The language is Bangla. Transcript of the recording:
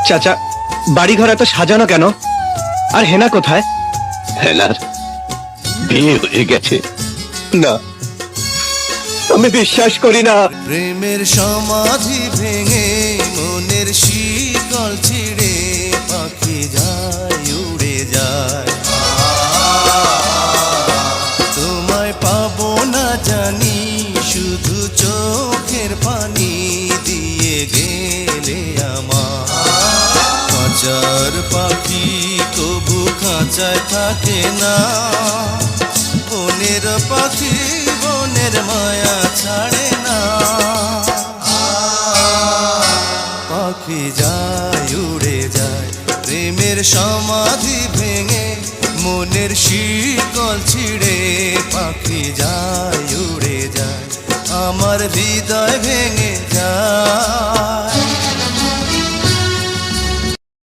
চাচা, বাড়িঘর এত সাজানো কেন? আর হেনা কোথায়? হেনার বিয়ে হয়ে গেছে। না, আমি বিশ্বাস করি না। প্রেমের সমাধি ভেঙে মনের শিকল ছিঁড়ে পাখি যায় উড়ে যায়। তোমায় পাবো না জানি, শুধু চোখের পানি দিয়ে গেলে আমার। খাঁচার পাখি কবু খাঁচায় থাকে না, বনের পাখি বনের মায়া ছাড়ে না। পাখি যায় উড়ে যায়, প্রেমের সমাধি ভেঙে মনের শিকল ছিঁড়ে পাখি যায় উড়ে যায়, আমার হৃদয় ভেঙে যায়।